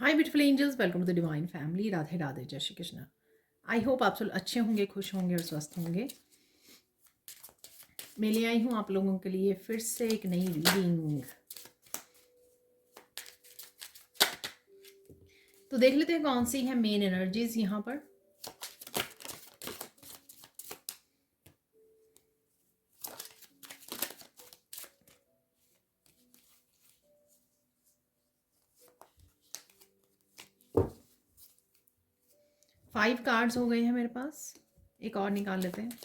Hi beautiful angels, welcome to the divine family. Radhe Radhe, जय Shri Krishna. I hope आप सब अच्छे होंगे, खुश होंगे और स्वस्थ होंगे। मैं ले आई हूँ आप लोगों के लिए फिर से एक नई रीडिंग। तो देख लेते हैं कौन सी है मेन एनर्जीज यहाँ पर। फाइव कार्ड्स हो गए हैं मेरे पास, एक और निकाल लेते हैं।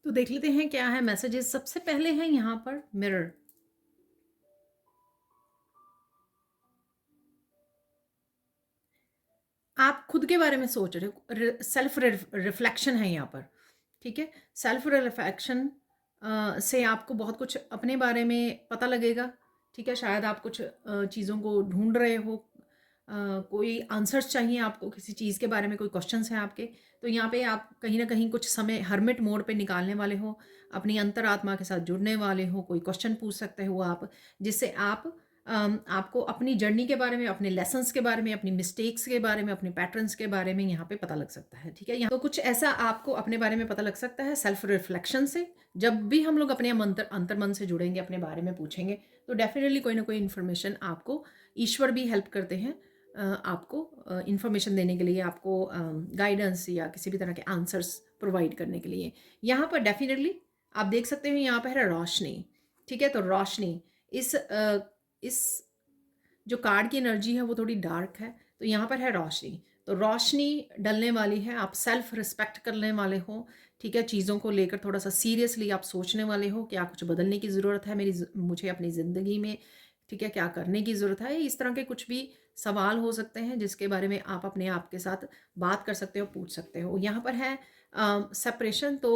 तो देख लेते हैं क्या है मैसेजेस। सबसे पहले है यहाँ पर मिरर। आप खुद के बारे में सोच रहे हो, सेल्फ रिफ्लेक्शन है यहाँ पर। ठीक है, सेल्फ रिफ्लेक्शन से आपको बहुत कुछ अपने बारे में पता लगेगा। ठीक है, शायद आप कुछ चीज़ों को ढूंढ रहे हो, कोई आंसर्स चाहिए आपको किसी चीज़ के बारे में, कोई क्वेश्चंस हैं आपके। तो यहाँ पे आप कहीं ना कहीं कुछ समय हर्मिट मोड पे निकालने वाले हो, अपनी अंतरात्मा के साथ जुड़ने वाले हो। कोई क्वेश्चन पूछ सकते हो आप, जिससे आपको अपनी जर्नी के बारे में, अपने लेसन्स के बारे में, अपनी मिस्टेक्स के बारे में, अपने पैटर्न्स के बारे में यहाँ पे पता लग सकता है। ठीक है, यहाँ तो कुछ ऐसा आपको अपने बारे में पता लग सकता है सेल्फ रिफ्लेक्शन से। जब भी हम लोग अपने अंतर्मन से जुड़ेंगे, अपने बारे में पूछेंगे, तो डेफिनेटली कोई ना कोई इन्फॉर्मेशन आपको, ईश्वर भी हेल्प करते हैं आपको इन्फॉर्मेशन देने के लिए, आपको गाइडेंस या किसी भी तरह के आंसर्स प्रोवाइड करने के लिए। यहाँ पर डेफिनेटली आप देख सकते हो, यहाँ पर है रोशनी। ठीक है, तो रोशनी इस जो कार्ड की एनर्जी है वो थोड़ी डार्क है, तो यहाँ पर है रोशनी। तो रोशनी डलने वाली है, आप सेल्फ रिस्पेक्ट करने वाले हो। ठीक है, चीज़ों को लेकर थोड़ा सा सीरियसली आप सोचने वाले हो, क्या कुछ बदलने की ज़रूरत है मुझे अपनी ज़िंदगी में। ठीक है, क्या करने की ज़रूरत है, इस तरह के कुछ भी सवाल हो सकते हैं जिसके बारे में आप अपने आप के साथ बात कर सकते हो, पूछ सकते हो। यहाँ पर है सेपरेशन। तो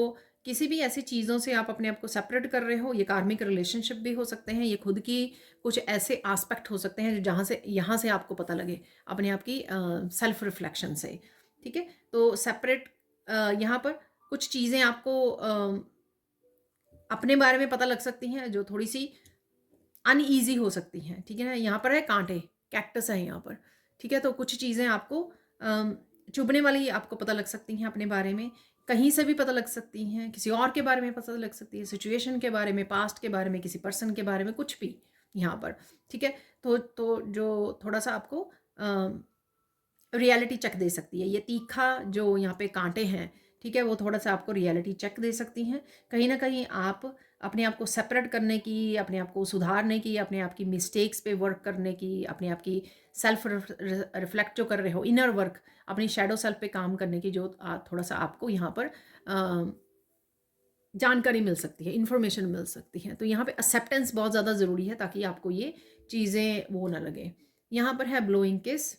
किसी भी ऐसी चीज़ों से आप अपने आप को सेपरेट कर रहे हो। ये कार्मिक रिलेशनशिप भी हो सकते हैं, ये खुद की कुछ ऐसे एस्पेक्ट हो सकते हैं जहाँ से यहाँ से आपको पता लगे अपने आप की सेल्फ रिफ्लेक्शन से। ठीक है, तो सेपरेट यहाँ पर कुछ चीज़ें आपको अपने बारे में पता लग सकती हैं जो थोड़ी सी अनईजी हो सकती हैं। ठीक है ना, यहाँ पर है कांटे, कैक्टस है यहाँ पर। ठीक है, तो कुछ चीज़ें आपको चुभने वाली आपको पता लग सकती हैं अपने बारे में, कहीं से भी पता लग सकती हैं, किसी और के बारे में पता लग सकती है, सिचुएशन के बारे में, पास्ट के बारे में, किसी पर्सन के बारे में, कुछ भी यहाँ पर। ठीक है, तो जो थोड़ा सा आपको रियलिटी चेक दे सकती है, ये तीखा जो यहाँ पे कांटे हैं, ठीक है, वो थोड़ा सा आपको रियलिटी चेक दे सकती हैं। कहीं ना कहीं आप अपने आप को सेपरेट करने की, अपने आप को सुधारने की, अपने आप की मिस्टेक्स पे वर्क करने की, अपने आप की सेल्फ रिफ्लेक्ट जो कर रहे हो, इनर वर्क, अपनी शेडो सेल्फ पे काम करने की जो थोड़ा सा आपको यहाँ पर जानकारी मिल सकती है, इन्फॉर्मेशन मिल सकती है। तो यहाँ पे एक्सेप्टेंस बहुत ज़्यादा ज़रूरी है ताकि आपको ये चीज़ें वो ना लगे। यहाँ पर है ब्लोइंग किस।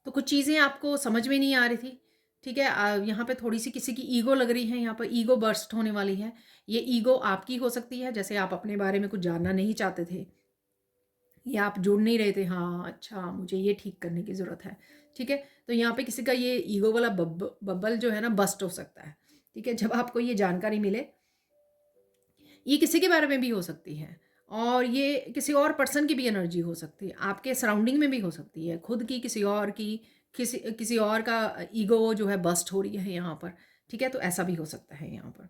तो कुछ चीज़ें आपको समझ में नहीं आ रही थी। ठीक है, यहाँ पे थोड़ी सी किसी की ईगो लग रही है, यहाँ पर ईगो बर्स्ट होने वाली है। ये ईगो आपकी हो सकती है, जैसे आप अपने बारे में कुछ जानना नहीं चाहते थे या आप जुड़ नहीं रहे थे, हाँ अच्छा मुझे ये ठीक करने की ज़रूरत है। ठीक है, तो यहाँ पे किसी का ये ईगो वाला बबल जो है ना, बस्ट हो सकता है। ठीक है, जब आपको ये जानकारी मिले, ये किसी के बारे में भी हो सकती है, और ये किसी और पर्सन की भी एनर्जी हो सकती है, आपके सराउंडिंग में भी हो सकती है, खुद की, किसी और की, किसी और का ईगो जो है बस्ट हो रही है यहाँ पर। ठीक है, तो ऐसा भी हो सकता है यहाँ पर।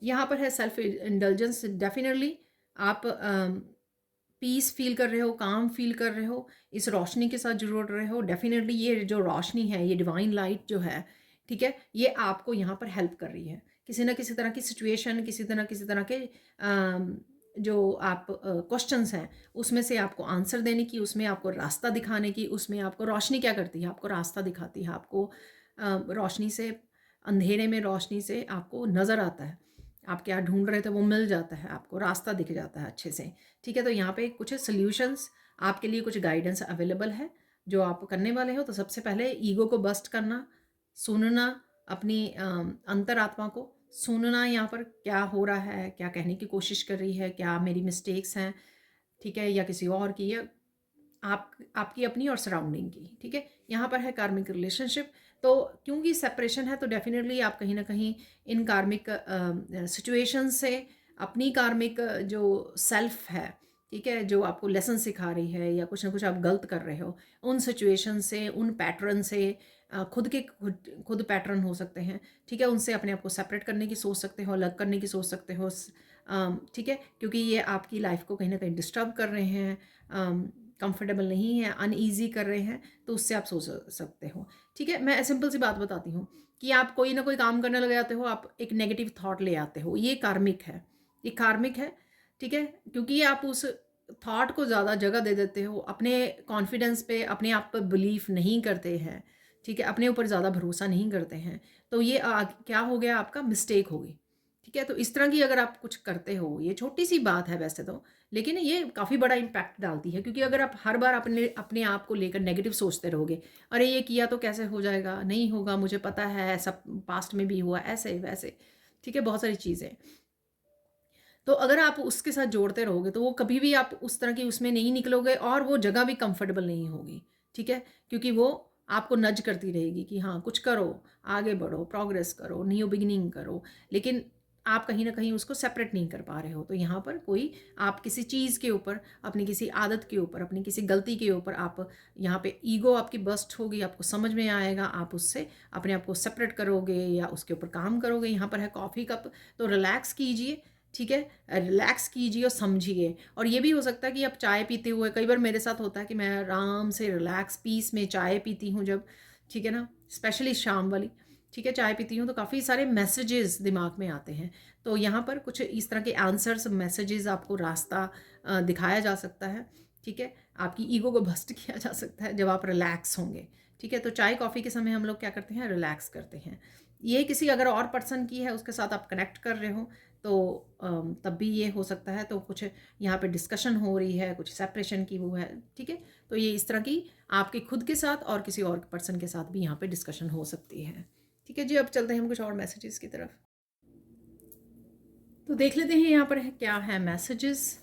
यहाँ पर है सेल्फ इंडल्जेंस। डेफिनेटली आप पीस फील कर रहे हो, काम फील कर रहे हो, इस रोशनी के साथ जुड़ रहे हो। डेफिनेटली ये जो रोशनी है, ये डिवाइन लाइट जो है, ठीक है, ये आपको यहाँ पर हेल्प कर रही है। किसी ना किसी तरह की सिचुएशन, किसी तरह के जो आप क्वेश्चंस हैं, उसमें से आपको आंसर देने की, उसमें आपको रास्ता दिखाने की, उसमें आपको रोशनी क्या करती है, आपको रास्ता दिखाती है, आपको रोशनी से अंधेरे में रोशनी से आपको नज़र आता है, आप क्या ढूंढ रहे थे वो मिल जाता है, आपको रास्ता दिख जाता है अच्छे से। ठीक है, तो यहाँ पे कुछ सॉल्यूशंस आपके लिए, कुछ गाइडेंस अवेलेबल है जो आप करने वाले हो। तो सबसे पहले ईगो को बस्ट करना, सुनना, अपनी अंतरात्मा को सुनना, यहाँ पर क्या हो रहा है, क्या कहने की कोशिश कर रही है, क्या मेरी मिस्टेक्स हैं, ठीक है, या किसी और की, या आपकी अपनी और सराउंडिंग की। ठीक है, यहाँ पर है कार्मिक रिलेशनशिप। तो क्योंकि सेपरेशन है तो डेफिनेटली आप कहीं ना कहीं इन कार्मिक सिचुएशन से अपनी कार्मिक जो सेल्फ है, ठीक है, जो आपको लेसन सिखा रही है या कुछ ना कुछ आप गलत कर रहे हो, उन सिचुएशन से, उन पैटर्न से, खुद पैटर्न हो सकते हैं, ठीक है, उनसे अपने आप को सेपरेट करने की सोच सकते हो, अलग करने की सोच सकते हो। ठीक है, क्योंकि ये आपकी लाइफ को कहीं ना कहीं डिस्टर्ब कर रहे हैं, कंफर्टेबल नहीं है, अनईजी कर रहे हैं, तो उससे आप सोच सकते हो। ठीक है, मैं सिंपल सी बात बताती हूँ कि आप कोई ना कोई काम करने लग जाते हो, आप एक नेगेटिव थॉट ले आते हो, ये कार्मिक है, ये कार्मिक है। ठीक है, क्योंकि आप उस थॉट को ज़्यादा जगह दे देते हो, अपने कॉन्फिडेंस पे, अपने आप पर बिलीफ नहीं करते हैं, ठीक है, अपने ऊपर ज़्यादा भरोसा नहीं करते हैं, तो ये क्या हो गया, आपका मिस्टेक होगी। ठीक है, तो इस तरह की अगर आप कुछ करते हो, ये छोटी सी बात है वैसे तो, लेकिन ये काफ़ी बड़ा इम्पैक्ट डालती है, क्योंकि अगर आप हर बार अपने अपने आप को लेकर नेगेटिव सोचते रहोगे, अरे ये किया तो कैसे हो जाएगा, नहीं होगा, मुझे पता है, ऐसा पास्ट में भी हुआ, ऐसे वैसे, ठीक है, बहुत सारी चीज़ें। तो अगर आप उसके साथ जोड़ते रहोगे तो वो कभी भी आप उस तरह की उसमें नहीं निकलोगे, और वो जगह भी कंफर्टेबल नहीं होगी। ठीक है, क्योंकि वो आपको नज करती रहेगी कि हाँ कुछ करो, आगे बढ़ो, प्रोग्रेस करो, न्यू बिगिनिंग करो, लेकिन आप कहीं ना कहीं उसको सेपरेट नहीं कर पा रहे हो। तो यहाँ पर कोई, आप किसी चीज़ के ऊपर, अपनी किसी आदत के ऊपर, अपनी किसी गलती के ऊपर, आप यहाँ पे ईगो आपकी बस्ट होगी, आपको समझ में आएगा, आप उससे अपने आप को सेपरेट करोगे या उसके ऊपर काम करोगे। यहाँ पर है कॉफ़ी कप, तो रिलैक्स कीजिए, ठीक है, रिलैक्स कीजिए और समझिए। और ये भी हो सकता है कि आप चाय पीते हुए, कई बार मेरे साथ होता है कि मैं आराम से रिलैक्स पीस में चाय पीती हूँ जब, ठीक है ना, स्पेशली शाम वाली, ठीक है, चाय पीती हूँ तो काफ़ी सारे मैसेजेस दिमाग में आते हैं। तो यहाँ पर कुछ इस तरह के आंसर्स, मैसेजेस, आपको रास्ता दिखाया जा सकता है। ठीक है, आपकी ईगो को भस्ट किया जा सकता है जब आप रिलैक्स होंगे। ठीक है, तो चाय कॉफ़ी के समय हम लोग क्या करते हैं, रिलैक्स करते हैं। ये किसी अगर और पर्सन की है, उसके साथ आप कनेक्ट कर रहे हो, तो तब भी ये हो सकता है। तो कुछ यहाँ पे डिस्कशन हो रही है, कुछ सेपरेशन की वो है। ठीक है, तो ये इस तरह की आपके खुद के साथ और किसी और पर्सन के साथ भी यहाँ पे डिस्कशन हो सकती है। ठीक है जी, अब चलते हैं हम कुछ और मैसेजेस की तरफ। तो देख लेते हैं यहाँ पर है क्या है मैसेजेस।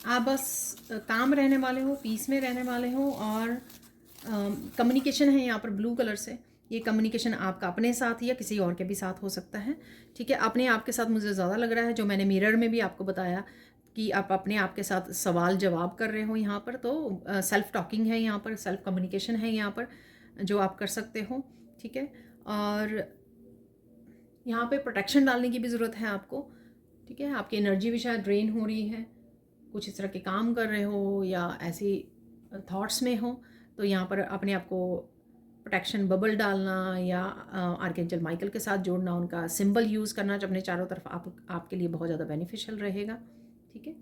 आप बस काम रहने वाले हो, पीस में रहने वाले हो, और कम्युनिकेशन है यहाँ पर ब्लू कलर से। ये कम्युनिकेशन आपका अपने साथ या किसी और के भी साथ हो सकता है। ठीक है, अपने आप के साथ मुझे ज़्यादा लग रहा है, जो मैंने मिरर में भी आपको बताया कि आप अपने आप के साथ सवाल जवाब कर रहे हो यहाँ पर। तो सेल्फ टॉकिंग है यहाँ पर, सेल्फ कम्युनिकेशन है यहाँ पर, जो आप कर सकते हो। ठीक है, और यहाँ पे प्रोटेक्शन डालने की भी ज़रूरत है आपको। ठीक है, आपकी एनर्जी भी शायद ड्रेन हो रही है, कुछ इस तरह के काम कर रहे हो या ऐसी थॉट्स में हो, तो यहाँ पर अपने आप को प्रोटेक्शन बबल डालना या आर्कएंजल माइकल के साथ जोड़ना, उनका सिंबल यूज़ करना जो अपने चारों तरफ, आपके लिए बहुत ज़्यादा बेनिफिशियल रहेगा। ठीक है,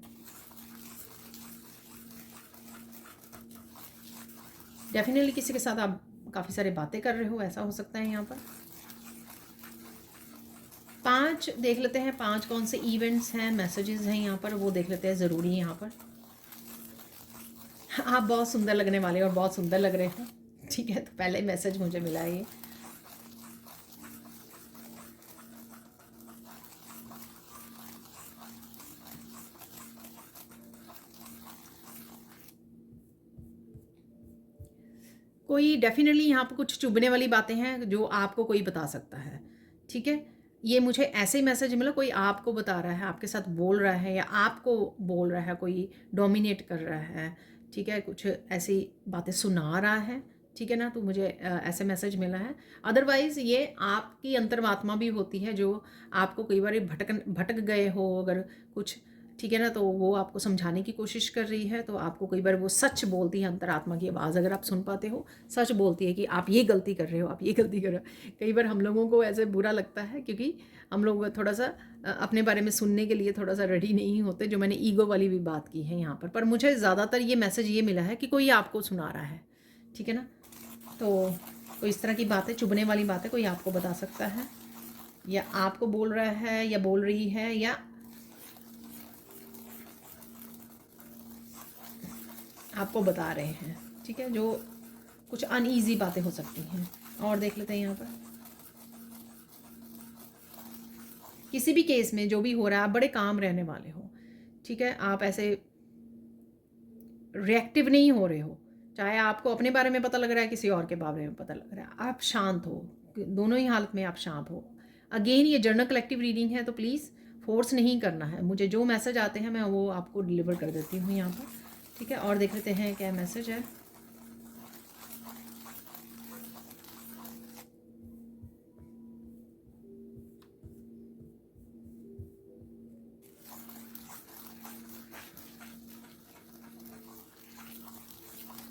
डेफिनेटली किसी के साथ आप काफ़ी सारी बातें कर रहे हो, ऐसा हो सकता है यहाँ पर। 5 देख लेते हैं, 5 कौन से इवेंट्स हैं, मैसेजेस हैं यहाँ पर, वो देख लेते हैं, ज़रूरी है यहाँ पर। आप बहुत सुंदर लगने वाले हो और बहुत सुंदर लग रहे हो। ठीक है, तो पहले मैसेज मुझे मिला है ये। कोई डेफिनेटली यहाँ पर कुछ चुभने वाली बातें हैं जो आपको कोई बता सकता है। ठीक है, ये मुझे ऐसे ही मैसेज मिला, कोई आपको बता रहा है, आपके साथ बोल रहा है, या आपको बोल रहा है, कोई डोमिनेट कर रहा है। ठीक है, कुछ ऐसी बातें सुना रहा है। ठीक है ना, तो मुझे ऐसे मैसेज मिला है। अदरवाइज़ ये आपकी अंतर्वात्मा भी होती है जो आपको कई बार भटक भटक गए हो, अगर कुछ ठीक है ना, तो वो आपको समझाने की कोशिश कर रही है। तो आपको कई बार वो सच बोलती है, अंतरात्मा की आवाज़ अगर आप सुन पाते हो, सच बोलती है कि आप ये गलती कर रहे हो, आप ये गलती कर रहे हो। कई बार हम लोगों को ऐसे बुरा लगता है क्योंकि हम लोग थोड़ा सा अपने बारे में सुनने के लिए थोड़ा सा रेडी नहीं होते, जो मैंने ईगो वाली भी बात की है यहाँ पर मुझे ज़्यादातर ये मैसेज ये मिला है कि कोई आपको सुना रहा है, ठीक है ना। तो कोई इस तरह की बातें, चुभने वाली बातें कोई आपको बता सकता है, या आपको बोल रहा है या बोल रही है, या आपको बता रहे हैं, ठीक है, जो कुछ अनईजी बातें हो सकती हैं। और देख लेते हैं यहाँ पर किसी भी केस में जो भी हो रहा है, आप बड़े काम रहने वाले हो, ठीक है। आप ऐसे रिएक्टिव नहीं हो रहे हो, चाहे आपको अपने बारे में पता लग रहा है, किसी और के बारे में पता लग रहा है, आप शांत हो, दोनों ही हालत में आप शांत हो। अगेन ये जर्नल कलेक्टिव रीडिंग है, तो प्लीज़ फोर्स नहीं करना है। मुझे जो मैसेज आते हैं मैं वो आपको डिलीवर कर देती हूँ यहाँ पर, ठीक है। और देख लेते हैं क्या मैसेज है।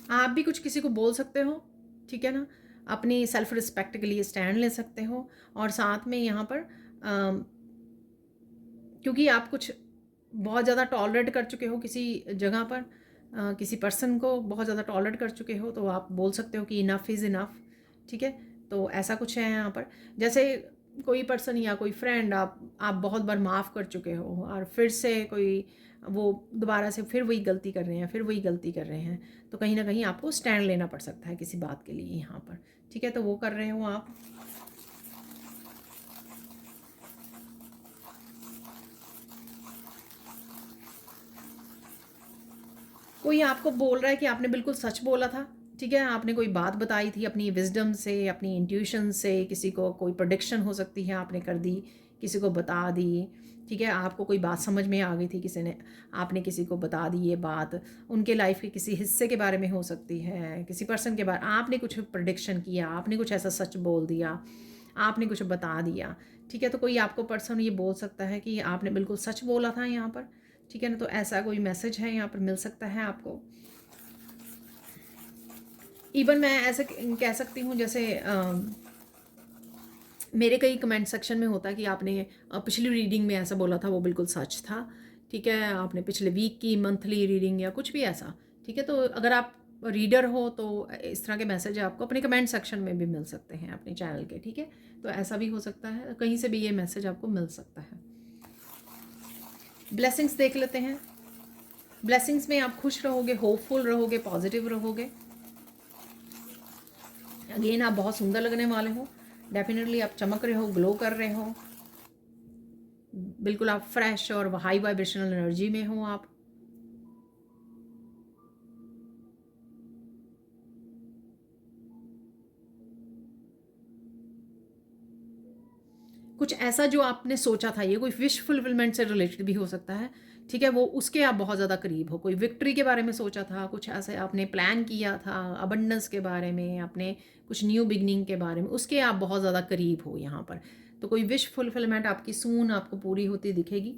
आप भी कुछ किसी को बोल सकते हो, ठीक है ना, अपनी सेल्फ रिस्पेक्ट के लिए स्टैंड ले सकते हो। और साथ में यहाँ पर क्योंकि आप कुछ बहुत ज़्यादा टॉलरेट कर चुके हो किसी जगह पर, किसी पर्सन को बहुत ज़्यादा टॉलरेट कर चुके हो, तो आप बोल सकते हो कि इनफ इज़ इनफ, ठीक है। तो ऐसा कुछ है यहाँ पर, जैसे कोई पर्सन या कोई फ्रेंड आप बहुत बार माफ़ कर चुके हो, और फिर से कोई वो दोबारा से फिर वही गलती कर रहे हैं, फिर वही गलती कर रहे हैं, तो कहीं ना कहीं आपको स्टैंड लेना पड़ सकता है किसी बात के लिए यहाँ पर, ठीक है। तो वो कर रहे हो आप। कोई आपको बोल रहा है कि आपने बिल्कुल सच बोला था, ठीक है, आपने कोई बात बताई थी अपनी विजडम से, अपनी इंट्यूशन से, किसी को कोई प्रोडिक्शन हो सकती है आपने कर दी, किसी को बता दी, ठीक है। आपको कोई बात समझ में आ गई थी, किसी ने, आपने किसी को बता दी ये बात, उनके लाइफ के किसी हिस्से के बारे में हो सकती है, किसी पर्सन के बारे, आपने कुछ प्रोडिक्शन किया, आपने कुछ ऐसा सच बोल दिया, आपने कुछ बता दिया, ठीक है। तो कोई आपको पर्सन ये बोल सकता है कि आपने बिल्कुल सच बोला था यहाँ पर, ठीक है ना। तो ऐसा कोई मैसेज है यहाँ पर मिल सकता है आपको। इवन मैं ऐसे कह सकती हूँ, जैसे मेरे कई कमेंट सेक्शन में होता है कि आपने पिछली रीडिंग में ऐसा बोला था, वो बिल्कुल सच था, ठीक है। आपने पिछले वीक की मंथली रीडिंग या कुछ भी ऐसा, ठीक है। तो अगर आप रीडर हो तो इस तरह के मैसेज आपको अपने कमेंट सेक्शन में भी मिल सकते हैं अपने चैनल के, ठीक है। तो ऐसा भी हो सकता है, कहीं से भी ये मैसेज आपको मिल सकता है। ब्लेसिंग्स देख लेते हैं। ब्लेसिंग्स में आप खुश रहोगे, होपफुल रहोगे, पॉजिटिव रहोगे। अगेन आप बहुत सुंदर लगने वाले हो, डेफिनेटली आप चमक रहे हो, ग्लो कर रहे हो, बिल्कुल आप फ्रेश और हाई वाइब्रेशनल एनर्जी में हो आप। कुछ ऐसा जो आपने सोचा था, ये कोई विश फुलफिलमेंट से रिलेटेड भी हो सकता है, ठीक है। वो उसके आप बहुत ज़्यादा करीब हो, कोई विक्ट्री के बारे में सोचा था, कुछ ऐसे आपने प्लान किया था, अबंडेंस के बारे में, आपने कुछ न्यू बिगनिंग के बारे में, उसके आप बहुत ज़्यादा करीब हो यहाँ पर। तो कोई विश फुलफिलमेंट आपकी सून आपको पूरी होती दिखेगी,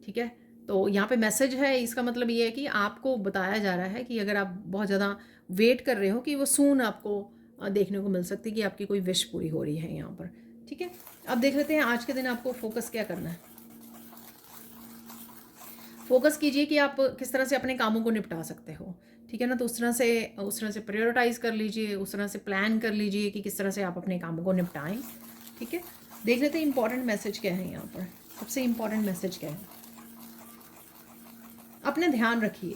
ठीक है। तो यहाँ पे मैसेज है, इसका मतलब ये है कि आपको बताया जा रहा है कि अगर आप बहुत ज़्यादा वेट कर रहे हो कि वो सून आपको देखने को मिल सकती है कि आपकी कोई विश पूरी हो रही है यहाँ पर, ठीक है। अब देख लेते हैं आज के दिन आपको फोकस क्या करना है। फोकस कीजिए कि आप किस तरह से अपने कामों को निपटा सकते हो, ठीक है ना। तो उस तरह से प्रायोरिटाइज कर लीजिए, उस तरह से प्लान कर लीजिए कि किस तरह से आप अपने कामों को निपटाएं, ठीक है। देख लेते हैं इंपॉर्टेंट मैसेज क्या है यहाँ पर। सबसे इंपॉर्टेंट मैसेज क्या है, अपने ध्यान रखिए,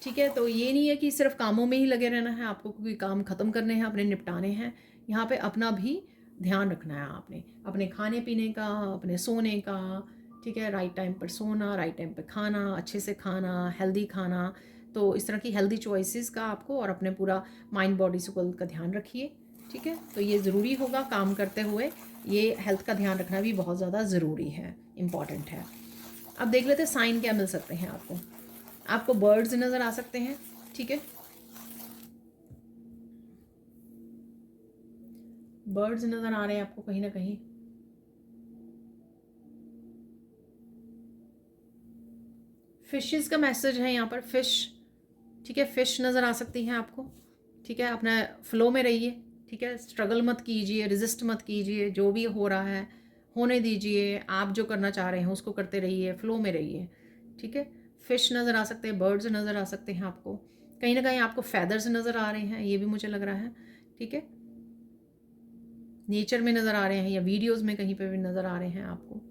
ठीक है। तो ये नहीं है कि सिर्फ कामों में ही लगे रहना है आपको, क्योंकि काम ख़त्म करने हैं, अपने निपटाने हैं। यहाँ पे अपना भी ध्यान रखना है आपने, अपने खाने पीने का, अपने सोने का, ठीक है। राइट टाइम पर सोना, राइट टाइम पर खाना, अच्छे से खाना, हेल्दी खाना। तो इस तरह की हेल्दी चॉइसेस का आपको, और अपने पूरा माइंड बॉडी सोल का ध्यान रखिए, ठीक है। तो ये ज़रूरी होगा काम करते हुए, ये हेल्थ का ध्यान रखना भी बहुत ज़्यादा ज़रूरी है, इम्पॉर्टेंट है। अब देख लेते हैं साइन क्या मिल सकते हैं आपको। आपको बर्ड्स नज़र आ सकते हैं, ठीक है। बर्ड्स नज़र आ रहे हैं आपको कहीं ना कहीं। फिशेस का मैसेज है यहाँ पर, फिश, ठीक है, फिश नज़र आ सकती हैं आपको, ठीक है। अपना फ्लो में रहिए, ठीक है, स्ट्रगल मत कीजिए, रेजिस्ट मत कीजिए, जो भी हो रहा है होने दीजिए, आप जो करना चाह रहे हैं उसको करते रहिए, फ्लो में रहिए, ठीक है। फिश नज़र आ सकते हैं, बर्ड्स नज़र आ सकते हैं आपको, कहीं ना कहीं आपको फैदर्स नज़र आ रहे हैं, ये भी मुझे लग रहा है, ठीक है। नेचर में नज़र आ रहे हैं या वीडियोज़ में कहीं पे भी नज़र आ रहे हैं आपको।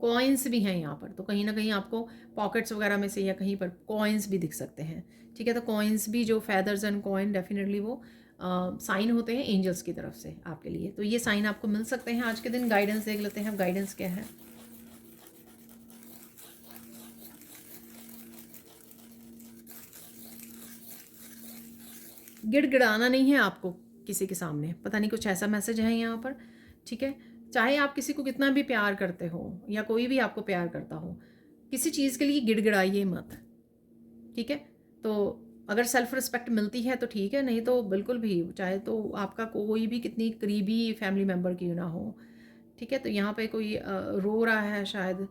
कॉइन्स भी हैं यहाँ पर, तो कहीं ना कहीं आपको पॉकेट्स वगैरह में से या कहीं पर कॉइन्स भी दिख सकते हैं, ठीक है। तो कॉइन्स भी, जो फैदर्स एंड कॉइन, डेफिनेटली वो साइन होते हैं एंजल्स की तरफ से आपके लिए, तो ये साइन आपको मिल सकते हैं आज के दिन। गाइडेंस देख लेते हैं, गाइडेंस क्या है। गिड़गिड़ाना नहीं है आपको किसी के सामने, पता नहीं कुछ ऐसा मैसेज है यहाँ पर, ठीक है। चाहे आप किसी को कितना भी प्यार करते हो या कोई भी आपको प्यार करता हो, किसी चीज़ के लिए गिड़गिड़ाइए मत, ठीक है। तो अगर सेल्फ रिस्पेक्ट मिलती है तो ठीक है, नहीं तो बिल्कुल भी, चाहे तो आपका कोई भी कितनी करीबी फैमिली मेम्बर क्यों ना हो, ठीक है। तो यहाँ पे कोई रो रहा है शायद,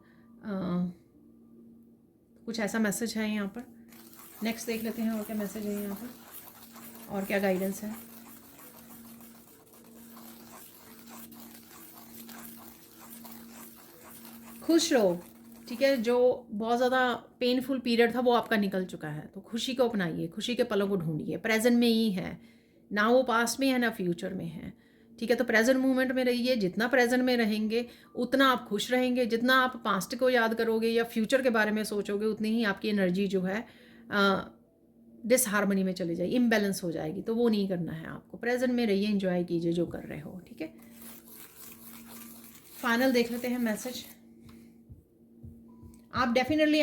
कुछ ऐसा मैसेज है यहाँ पर। नेक्स्ट देख लेते हैं और क्या मैसेज है यहाँ पर, और क्या गाइडेंस है। खुश रहो, ठीक है। जो बहुत ज़्यादा पेनफुल पीरियड था वो आपका निकल चुका है, तो खुशी को अपनाइए, खुशी के पलों को ढूंढिए, प्रेजेंट में ही है ना, वो पास्ट में है ना फ्यूचर में है, ठीक है। तो प्रेजेंट मोमेंट में रहिए, जितना प्रेजेंट में रहेंगे उतना आप खुश रहेंगे, जितना आप पास्ट को याद करोगे या फ्यूचर के बारे में सोचोगे उतनी ही आपकी एनर्जी जो है डिसहार्मनी में चली जाएगी, इम्बैलेंस हो जाएगी, तो वो नहीं करना है आपको। प्रेजेंट में रहिए, एंजॉय कीजिए जो कर रहे हो, ठीक है। फाइनल देख लेते हैं मैसेज। आप डेफिनेटली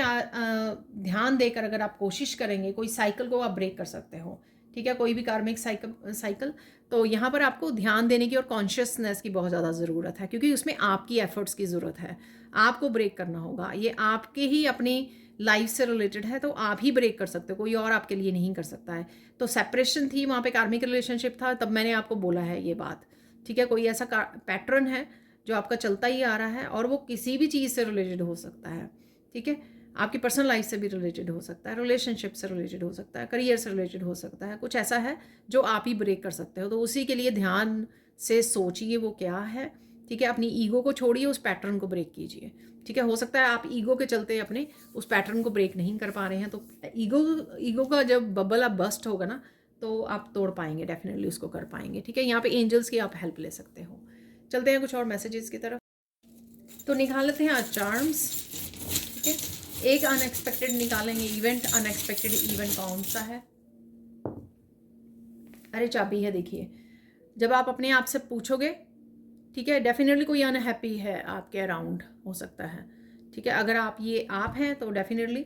ध्यान देकर अगर आप कोशिश करेंगे, कोई साइकिल को आप ब्रेक कर सकते हो, ठीक है, कोई भी कार्मिक साइकिल। तो यहाँ पर आपको ध्यान देने की और कॉन्शियसनेस की बहुत ज़्यादा ज़रूरत है, क्योंकि उसमें आपकी एफर्ट्स की ज़रूरत है, आपको ब्रेक करना होगा। ये आपके ही अपनी लाइफ से रिलेटेड है, तो आप ही ब्रेक कर सकते हो, कोई और आपके लिए नहीं कर सकता है। तो सेपरेशन थी वहाँ पे, कार्मिक रिलेशनशिप था, तब मैंने आपको बोला है ये बात, ठीक है। कोई ऐसा पैटर्न है जो आपका चलता ही आ रहा है, और वो किसी भी चीज़ से रिलेटेड हो सकता है, ठीक है। आपकी पर्सनल लाइफ से भी रिलेटेड हो सकता है, रिलेशनशिप से रिलेटेड हो सकता है, करियर से रिलेटेड हो सकता है, कुछ ऐसा है जो आप ही ब्रेक कर सकते हो। तो उसी के लिए ध्यान से सोचिए वो क्या है, ठीक है। अपनी ईगो को छोड़िए, उस पैटर्न को ब्रेक कीजिए, ठीक है। हो सकता है आप ईगो के चलते अपने उस पैटर्न को ब्रेक नहीं कर पा रहे हैं, तो ईगो का जब बबल आप बस्ट होगा ना, तो आप तोड़ पाएंगे, डेफिनेटली उसको कर पाएंगे, ठीक है। यहाँ पे एंजल्स की आप हेल्प ले सकते हो। चलते हैं कुछ और मैसेजेस की तरफ। तो निकाल लेते हैं आज चार्म्स, ठीक है। एक अनएक्सपेक्टेड निकालेंगे इवेंट, अनएक्सपेक्टेड इवेंट कौन सा है। अरे चाबी है, देखिए, जब आप अपने आप से पूछोगे, ठीक है, डेफिनेटली कोई अनहैप्पी है आपके अराउंड, हो सकता है, ठीक है। अगर आप ये आप हैं तो डेफिनेटली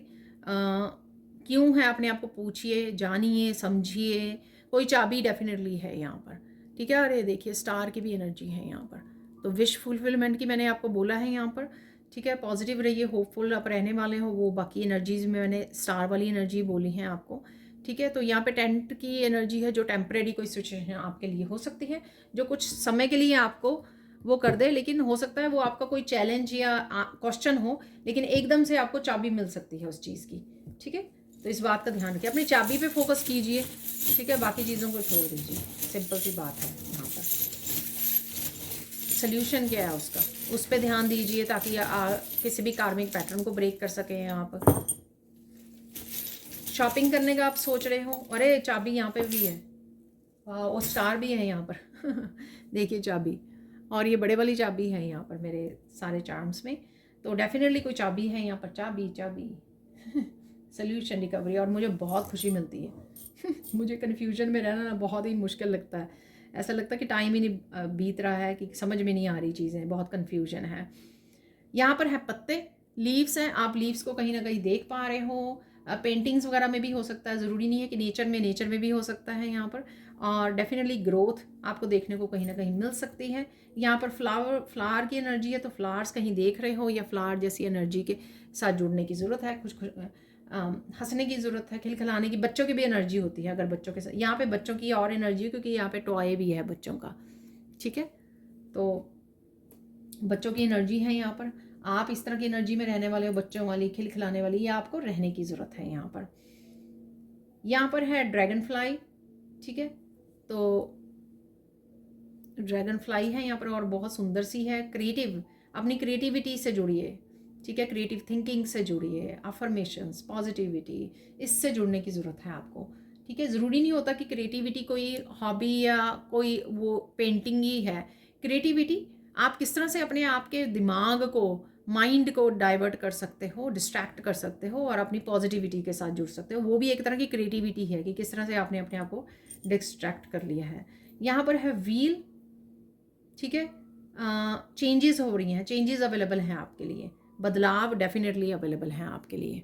क्यों है अपने आप को पूछिए, जानिए, समझिए, कोई चाबी डेफिनेटली है यहाँ पर, ठीक है। और ये देखिए स्टार की भी एनर्जी है यहाँ पर, तो विश फुलफिलमेंट की मैंने आपको बोला है यहाँ पर, ठीक है। पॉजिटिव रहिए, होपफुल आप रहने वाले हो, वो बाकी एनर्जीज में मैंने स्टार वाली एनर्जी बोली है आपको, ठीक है। तो यहाँ पे टेंट की एनर्जी है, जो टेम्परेरी कोई सिचुएशन आपके लिए हो सकती है, जो कुछ समय के लिए आपको वो कर दे, लेकिन हो सकता है वो आपका कोई चैलेंज या क्वेश्चन हो, लेकिन एकदम से आपको चाबी मिल सकती है उस चीज़ की, ठीक है। तो इस बात का ध्यान रखिए, अपनी चाबी पे फोकस कीजिए, ठीक है, बाकी चीज़ों को छोड़ दीजिए, सिंपल सी बात है। यहाँ पर सोल्यूशन क्या है उसका, उस पर ध्यान दीजिए, ताकि किसी भी कार्मिक पैटर्न को ब्रेक कर सकें आप। शॉपिंग करने का आप सोच रहे हो, अरे चाबी यहाँ पे भी है, और स्टार भी है यहाँ पर देखिए चाबी, और ये बड़े वाली चाबी है यहाँ पर मेरे सारे चार्म्स में, तो डेफिनेटली कोई चाबी है यहाँ पर, चाबी चाबी सोल्यूशन, रिकवरी, और मुझे बहुत खुशी मिलती है मुझे कन्फ्यूजन में रहना ना बहुत ही मुश्किल लगता है, ऐसा लगता है कि टाइम ही नहीं बीत रहा है, कि समझ में नहीं आ रही चीज़ें, बहुत कन्फ्यूजन है। यहाँ पर है पत्ते, लीव्स हैं, आप लीव्स को कहीं ना कहीं देख पा रहे हो, पेंटिंग्स वगैरह में भी हो सकता है, ज़रूरी नहीं है कि नेचर में भी हो सकता है यहाँ पर। और डेफिनेटली ग्रोथ आपको देखने को कहीं ना कहीं मिल सकती है। यहाँ पर फ्लावर की एनर्जी है, तो फ्लावर्स कहीं देख रहे हो, या फ्लावर जैसी एनर्जी के साथ जुड़ने की ज़रूरत है, कुछ हंसने की ज़रूरत है, खिलखिलाने की, बच्चों की भी एनर्जी होती है, अगर बच्चों के साथ, यहाँ पे बच्चों की और एनर्जी, क्योंकि यहाँ पे टॉय भी है बच्चों का, ठीक है। तो बच्चों की एनर्जी है यहाँ पर, आप इस तरह की एनर्जी में रहने वाले हो, बच्चों वाली, खिलखिलाने वाली, ये आपको रहने की ज़रूरत है। यहाँ पर है ड्रैगन फ्लाई, ठीक है। तो ड्रैगन फ्लाई है यहाँ पर और बहुत सुंदर सी है। क्रिएटिव, अपनी क्रिएटिविटी से जुड़िए, ठीक है, क्रिएटिव थिंकिंग से जुड़िए, अफर्मेशंस, पॉजिटिविटी, इससे जुड़ने की ज़रूरत है आपको, ठीक है। ज़रूरी नहीं होता कि क्रिएटिविटी कोई हॉबी या कोई वो पेंटिंग ही है। क्रिएटिविटी आप किस तरह से अपने आप के दिमाग को, माइंड को डाइवर्ट कर सकते हो, डिस्ट्रैक्ट कर सकते हो और अपनी पॉजिटिविटी के साथ जुड़ सकते हो, वो भी एक तरह की क्रिएटिविटी है कि किस तरह से आपने अपने आप को डिस्ट्रैक्ट कर लिया है। यहाँ पर है व्हील, ठीक है। चेंजेस हो रही हैं, चेंजेस अवेलेबल हैं आपके लिए, बदलाव डेफिनेटली अवेलेबल हैं आपके लिए,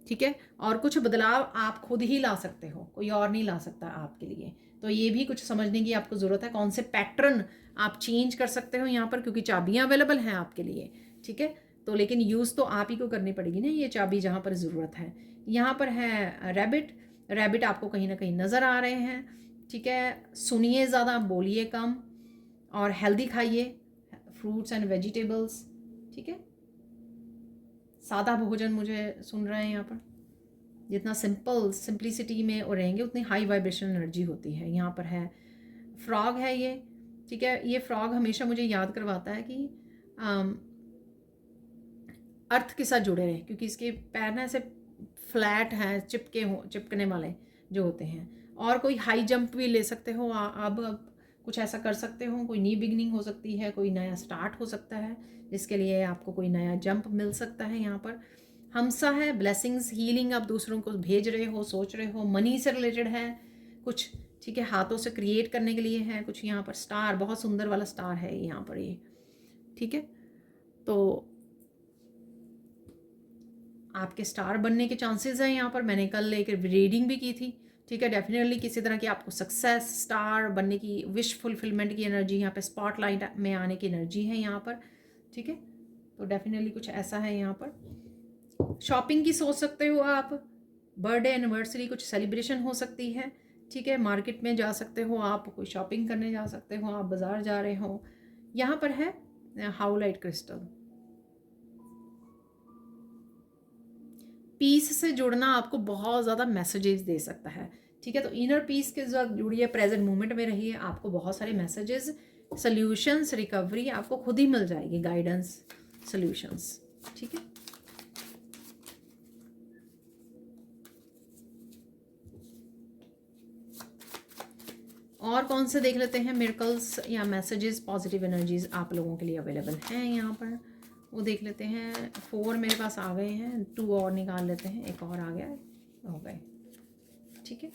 ठीक है। और कुछ बदलाव आप खुद ही ला सकते हो, कोई और नहीं ला सकता आपके लिए। तो ये भी कुछ समझने की आपको ज़रूरत है, कौन से पैटर्न आप चेंज कर सकते हो यहाँ पर, क्योंकि चाबियाँ अवेलेबल हैं आपके लिए, ठीक है। तो लेकिन यूज़ तो आप ही को करनी पड़ेगी ना ये चाबी, जहाँ पर ज़रूरत है। यहाँ पर है रैबिट, रैबिट आपको कहीं ना कहीं नज़र आ रहे हैं, ठीक है। सुनिए ज़्यादा, बोलिए कम, और हेल्दी खाइए, फ्रूट्स एंड वेजिटेबल्स, ठीक है। सादा भोजन मुझे सुन रहे हैं यहाँ पर, जितना सिंप्लिसिटी में और रहेंगे उतनी हाई वाइब्रेशन एनर्जी होती है। यहाँ पर है फ्रॉग है ये, ठीक है। ये फ्रॉग हमेशा मुझे याद करवाता है कि अर्थ के साथ जुड़े रहें, क्योंकि इसके पैर ना ऐसे फ्लैट हैं, चिपकने वाले जो होते हैं। और कोई हाई जंप भी ले सकते हो अब कुछ ऐसा कर सकते हो, कोई न्यू बिगनिंग हो सकती है, कोई नया स्टार्ट हो सकता है, जिसके लिए आपको कोई नया जंप मिल सकता है। यहाँ पर हमसा है, ब्लेसिंग्स, हीलिंग, आप दूसरों को भेज रहे हो, सोच रहे हो, मनी से रिलेटेड है कुछ, ठीक है, हाथों से क्रिएट करने के लिए है कुछ। यहाँ पर स्टार, बहुत सुंदर वाला स्टार है यहाँ पर ये, ठीक है। तो आपके स्टार बनने के चांसेस हैं यहाँ पर। मैंने कल एक रीडिंग भी की थी, ठीक है। डेफिनेटली किसी तरह की आपको सक्सेस, स्टार बनने की, विश फुलफिलमेंट की एनर्जी, यहाँ पे स्पॉटलाइट में आने की एनर्जी है यहाँ पर, ठीक है। तो डेफिनेटली कुछ ऐसा है यहाँ पर। शॉपिंग की सोच सकते हो आप, बर्थडे एनिवर्सरी कुछ सेलिब्रेशन हो सकती है, ठीक है। मार्केट में जा सकते हो आप, कोई शॉपिंग करने जा सकते हो, आप बाज़ार जा रहे हो। यहाँ पर है हाउलाइट क्रिस्टल, पीस से जुड़ना आपको बहुत ज़्यादा मैसेजेस दे सकता है, ठीक है। तो इनर पीस के साथ जुड़िए, प्रेजेंट मोमेंट में रहिए, आपको बहुत सारे मैसेजेस, सॉल्यूशंस, रिकवरी आपको खुद ही मिल जाएगी, गाइडेंस, सॉल्यूशंस, ठीक है। और कौन से देख लेते हैं मिरेकल्स या मैसेजेस, पॉजिटिव एनर्जीज आप लोगों के लिए अवेलेबल हैं यहाँ पर, वो देख लेते हैं। 4 मेरे पास आ गए हैं, 2 और निकाल लेते हैं, एक और आ गया, हो गए, ठीक है।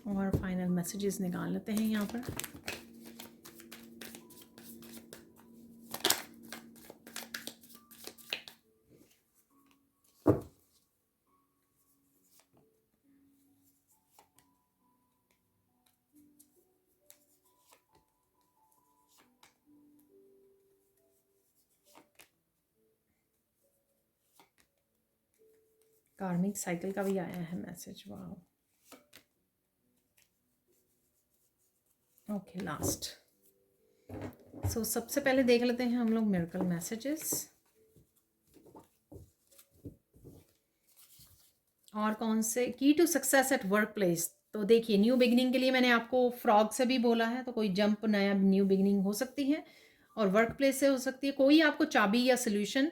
और फाइनल मैसेजेस निकाल लेते हैं यहाँ पर। कार्मिक साइकिल का भी आया है मैसेज, वाह। Okay, last. सो सबसे पहले देख लेते हैं हम लोग मिरेकल मैसेजेस, और कौन से key to success at work place. तो देखिए, न्यू बिगनिंग के लिए मैंने आपको फ्रॉग से भी बोला है, तो कोई जंप, नया न्यू बिगनिंग हो सकती है, और वर्क प्लेस से हो सकती है। कोई आपको चाबी या सोल्यूशन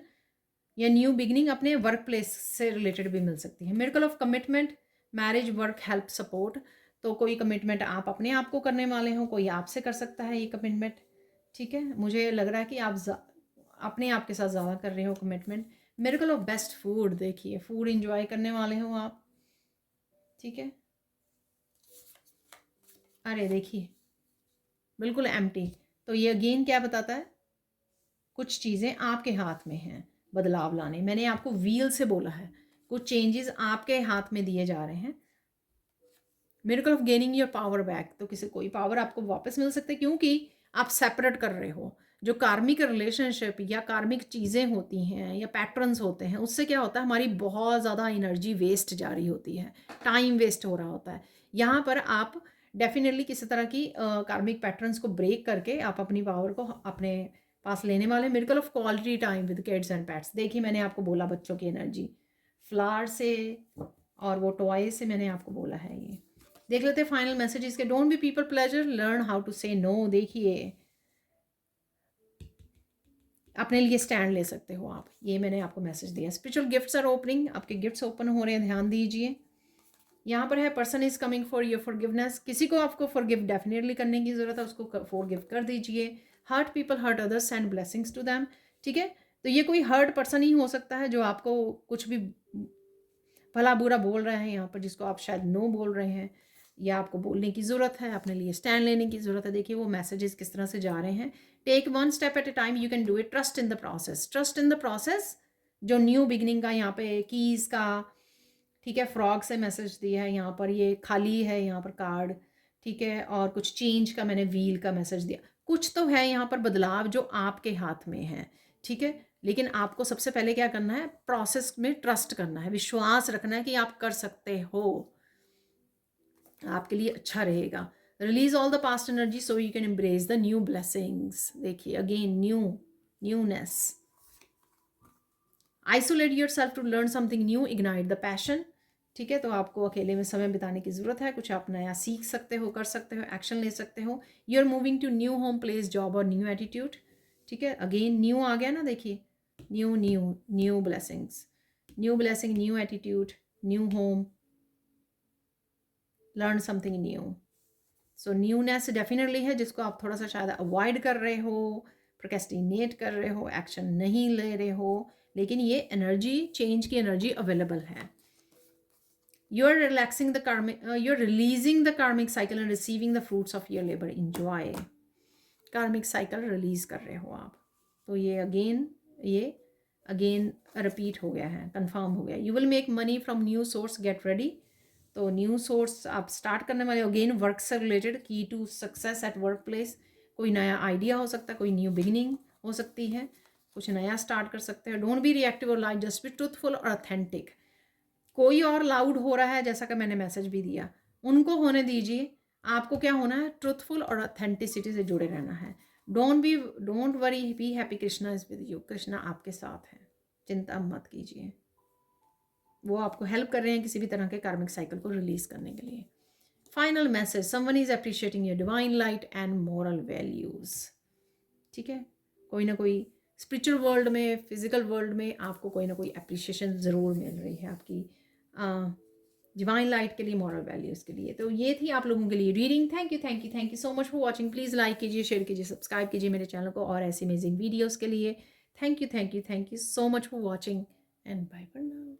या न्यू बिगनिंग अपने वर्क प्लेस से रिलेटेड भी मिल सकती है। Miracle of commitment, marriage, work, help, support. तो कोई कमिटमेंट आप अपने आप को करने वाले हो, कोई आपसे कर सकता है ये कमिटमेंट, ठीक है। मुझे लग रहा है कि आप अपने आप के साथ ज़्यादा कर रहे हो commitment. Miracle of best food, देखिए फूड इंजॉय करने वाले हो आप, ठीक है। अरे देखिए, बिल्कुल एम्प्टी। तो ये अगेन क्या बताता है, कुछ चीज़ें आपके हाथ में हैं बदलाव लाने। मैंने आपको व्हील से बोला है, कुछ चेंजेस आपके हाथ में दिए जा रहे हैं। Miracle of gaining your power back, तो किसी कोई पावर आपको वापस मिल सकता है, क्योंकि आप सेपरेट कर रहे हो। जो कार्मिक रिलेशनशिप या कार्मिक चीज़ें होती हैं या पैटर्न्स होते हैं, उससे क्या होता है, हमारी बहुत ज़्यादा एनर्जी वेस्ट जा रही होती है, टाइम वेस्ट हो रहा होता है। यहाँ पर आप डेफिनेटली किसी तरह की कार्मिक पैटर्न्स को ब्रेक करके आप अपनी पावर को अपने पास लेने वाले। Miracle of quality time with kids and pets. देखिए मैंने आपको बोला बच्चों की एनर्जी, फ्लावर से और वो टॉय से मैंने आपको बोला है। ये देख लेते हैं फाइनल मैसेजेस के। Don't be people pleaser, learn how to say no. देखिए अपने लिए स्टैंड ले सकते हो आप, ये मैंने आपको मैसेज दिया। स्पिरिचुअल गिफ्ट्स आर ओपनिंग, आपके गिफ्ट्स ओपन हो रहे हैं, ध्यान दीजिए। यहाँ पर है person is coming for your forgiveness. किसी को आपको फॉरगिव डेफिनेटली करने की जरूरत है, उसको फॉरगिव कर दीजिए। Hurt people hurt others, send blessings to them. ठीक है, तो ये कोई हर्ट पर्सन ही हो सकता है जो आपको कुछ भी भला बुरा बोल रहे हैं यहाँ पर, जिसको आप शायद नो बोल रहे हैं, या आपको बोलने की ज़रूरत है, अपने लिए स्टैंड लेने की ज़रूरत है। देखिए वो मैसेजेस किस तरह से जा रहे हैं। Take one step at a time, you can do it, trust in the process, trust in the process. जो न्यू बिगनिंग का यहाँ पे कीज़ का, ठीक है, फ्रॉग से मैसेज दिया है यहाँ पर, ये खाली है यहाँ पर कार्ड, ठीक है, और कुछ चेंज का मैंने व्हील का मैसेज दिया। कुछ तो है यहाँ पर बदलाव जो आपके हाथ में है, ठीक है, लेकिन आपको सबसे पहले क्या करना है, प्रोसेस में ट्रस्ट करना है, विश्वास रखना है कि आप कर सकते हो, आपके लिए अच्छा रहेगा। Release all the past energy so you can embrace the new blessings. देखिए again newness. Isolate your self to learn something new, ignite the passion. ठीक है, तो आपको अकेले में समय बिताने की ज़रूरत है, कुछ आप नया सीख सकते हो, कर सकते हो, एक्शन ले सकते हो। You are moving to new home, place, job और न्यू एटीट्यूड। ठीक है, अगेन न्यू आ गया ना, देखिए new new new blessings, new blessing, new attitude, new home, learn something new. So newness definitely है, जिसको आप थोड़ा सा शायद अवॉइड कर रहे हो, प्रोक्रेस्टिनेट कर रहे हो, एक्शन नहीं ले रहे हो, लेकिन ये एनर्जी, चेंज की एनर्जी अवेलेबल है। You are relaxing the karmic, you are releasing the karmic cycle and receiving the fruits of your labour. Enjoy karmic cycle release कर रहे हो आप। तो ये अगेन रिपीट हो गया है, कंफर्म हो गया। You will make money from new source, get ready. तो न्यू सोर्स आप स्टार्ट करने वाले, अगेन वर्क से related, key to success at work place. कोई नया आइडिया हो सकता है, कोई न्यू बिगिनिंग हो सकती है, कुछ नया स्टार्ट कर सकते हैं। डोंट बी रिएक्टिव और लाइट, जस्ट बी ट्रूथफुल और ऑथेंटिक। कोई और लाउड हो रहा है, जैसा कि मैंने मैसेज भी दिया, उनको होने दीजिए। आपको क्या होना है, ट्रूथफुल और ऑथेंटिसिटी से जुड़े रहना है। Don't worry, be happy, Krishna is with you. Krishna आपके साथ है, चिंता मत कीजिए, वो आपको हेल्प कर रहे हैं किसी भी तरह के कार्मिक साइकिल को रिलीज करने के लिए। Final message, someone is appreciating your divine light and moral values. ठीक है, कोई ना कोई स्पिरिचुअल वर्ल्ड में, फिजिकल वर्ल्ड में आपको कोई ना कोई अप्रिशिएशन ज़रूर मिल रही है आपकी डिवाइन लाइट के लिए, मॉरल वैल्यूज़ के लिए। तो ये थी आप लोगों के लिए reading. Thank you so much for watching. Please like कीजिए, शेयर कीजिए, सब्सक्राइब कीजिए मेरे चैनल को और ऐसी अमेजिंग वीडियोज़ के लिए। Thank you so much for watching and bye for now.